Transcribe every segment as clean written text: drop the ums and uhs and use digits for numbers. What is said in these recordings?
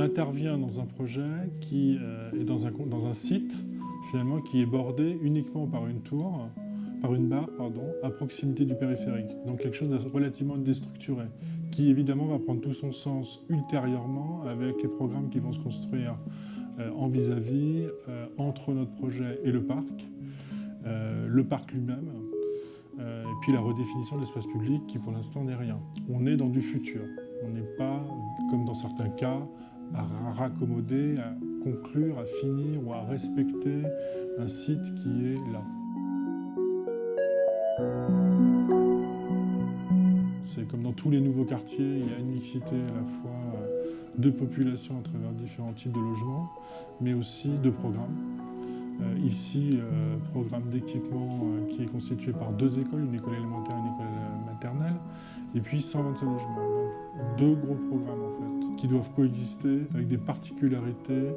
intervient dans un projet qui est dans un site finalement qui est bordé uniquement par une barre, à proximité du périphérique. Donc quelque chose de relativement déstructuré, qui évidemment va prendre tout son sens ultérieurement avec les programmes qui vont se construire en vis-à-vis entre notre projet et le parc lui-même, et puis la redéfinition de l'espace public qui pour l'instant n'est rien. On est dans du futur, on n'est pas, comme dans certains cas, à raccommoder, à conclure, à finir ou à respecter un site qui est là. C'est comme dans tous les nouveaux quartiers, il y a une mixité à la fois de population à travers différents types de logements, mais aussi de programmes. Ici, programme d'équipement qui est constitué par 2 écoles, une école élémentaire et une école maternelle, et puis 125 logements. Donc, 2 gros programmes en fait, qui doivent coexister avec des particularités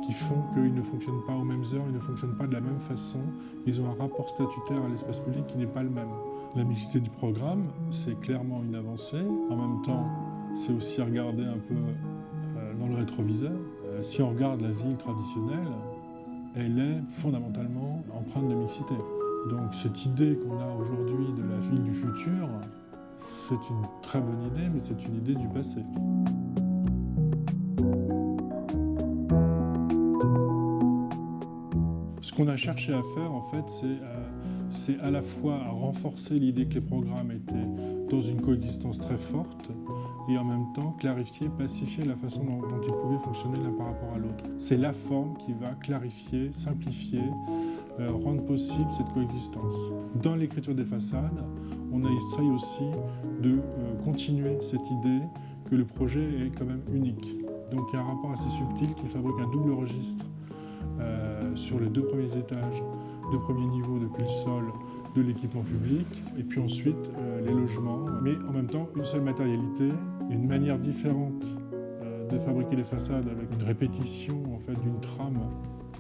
qui font qu'ils ne fonctionnent pas aux mêmes heures, ils ne fonctionnent pas de la même façon, ils ont un rapport statutaire à l'espace public qui n'est pas le même. La mixité du programme, c'est clairement une avancée. En même temps, c'est aussi regarder un peu dans le rétroviseur. Si on regarde la ville traditionnelle, elle est fondamentalement empreinte de mixité. Donc cette idée qu'on a aujourd'hui de la ville du futur, c'est une très bonne idée, mais c'est une idée du passé. Ce qu'on a cherché à faire, en fait, c'est à la fois à renforcer l'idée que les programmes étaient dans une coexistence très forte et en même temps clarifier, pacifier la façon dont ils pouvaient fonctionner l'un par rapport à l'autre. C'est la forme qui va clarifier, simplifier, rendre possible cette coexistence. Dans l'écriture des façades, on essaye aussi de continuer cette idée que le projet est quand même unique. Donc il y a un rapport assez subtil qui fabrique un double registre sur les 2 premiers étages, 2 premiers niveaux depuis le sol de l'équipement public, et puis ensuite les logements, mais en même temps une seule matérialité, une manière différente de fabriquer les façades avec une répétition en fait, d'une trame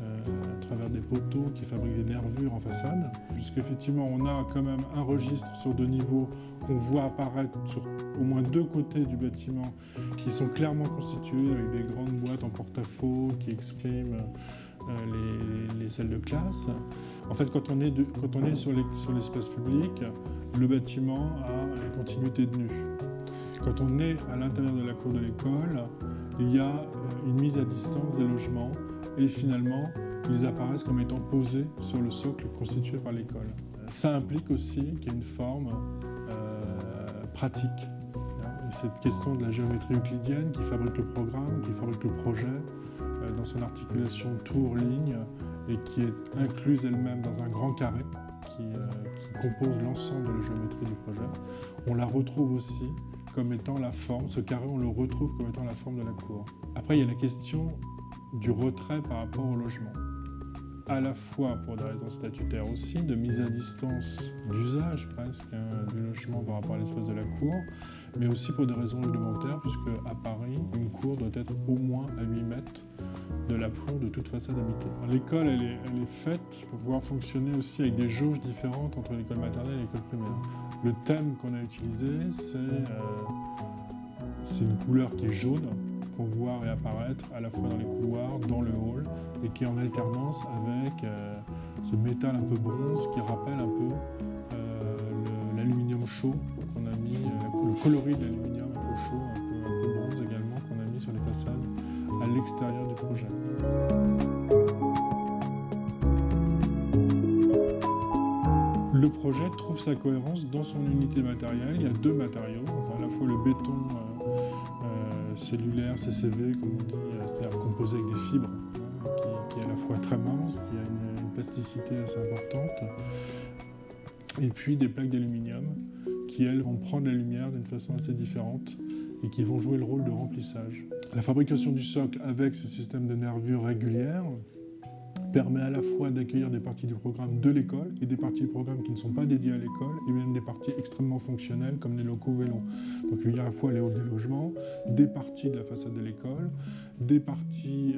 à travers des poteaux qui fabriquent des nervures en façade, puisqu'effectivement on a quand même un registre sur 2 niveaux qu'on voit apparaître sur au moins 2 côtés du bâtiment qui sont clairement constitués avec des grandes boîtes en porte-à-faux qui expriment les salles de classe. En fait, quand on est sur l'espace public, le bâtiment a une continuité de nue. Quand on est à l'intérieur de la cour de l'école, il y a une mise à distance des logements et finalement, ils apparaissent comme étant posés sur le socle constitué par l'école. Ça implique aussi qu'il y ait une forme pratique. Cette question de la géométrie euclidienne qui fabrique le programme, qui fabrique le projet, dans son articulation tour-ligne et qui est incluse elle-même dans un grand carré qui compose l'ensemble de la géométrie du projet. On la retrouve aussi comme étant la forme, ce carré on le retrouve comme étant la forme de la cour. Après il y a la question du retrait par rapport au logement. À la fois pour des raisons statutaires aussi, de mise à distance d'usage presque du logement par rapport à l'espace de la cour, mais aussi pour des raisons réglementaires, puisque à Paris, une cour doit être au moins à 8 mètres de l'aplomb de toute façade habitée. L'école, elle est faite pour pouvoir fonctionner aussi avec des jauges différentes entre l'école maternelle et l'école primaire. Le thème qu'on a utilisé, c'est une couleur qui est jaune, qu'on voit réapparaître à la fois dans les couloirs, dans le hall, et qui est en alternance avec ce métal un peu bronze qui rappelle un peu l'aluminium chaud qu'on a mis, le coloris de l'aluminium un peu chaud, un peu bronze également, qu'on a mis sur les façades à l'extérieur du projet. Le projet trouve sa cohérence dans son unité matérielle. Il y a 2 matériaux, enfin, à la fois le béton cellulaire, CCV, comme on dit, c'est-à-dire composé avec des fibres, qui est à la fois très mince, qui a une plasticité assez importante, et puis des plaques d'aluminium qui, elles, vont prendre la lumière d'une façon assez différente et qui vont jouer le rôle de remplissage. La fabrication du socle avec ce système de nervures régulières permet à la fois d'accueillir des parties du programme de l'école et des parties du programme qui ne sont pas dédiées à l'école, et même des parties extrêmement fonctionnelles comme les locaux vélos. Donc il y a à la fois les halls des logements, des parties de la façade de l'école, des parties,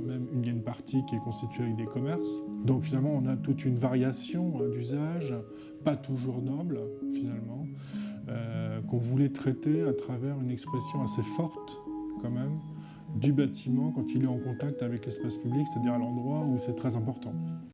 même il y a une partie qui est constituée avec des commerces. Donc finalement on a toute une variation d'usage, pas toujours noble finalement, qu'on voulait traiter à travers une expression assez forte quand même du bâtiment quand il est en contact avec l'espace public, c'est-à-dire à l'endroit où c'est très important.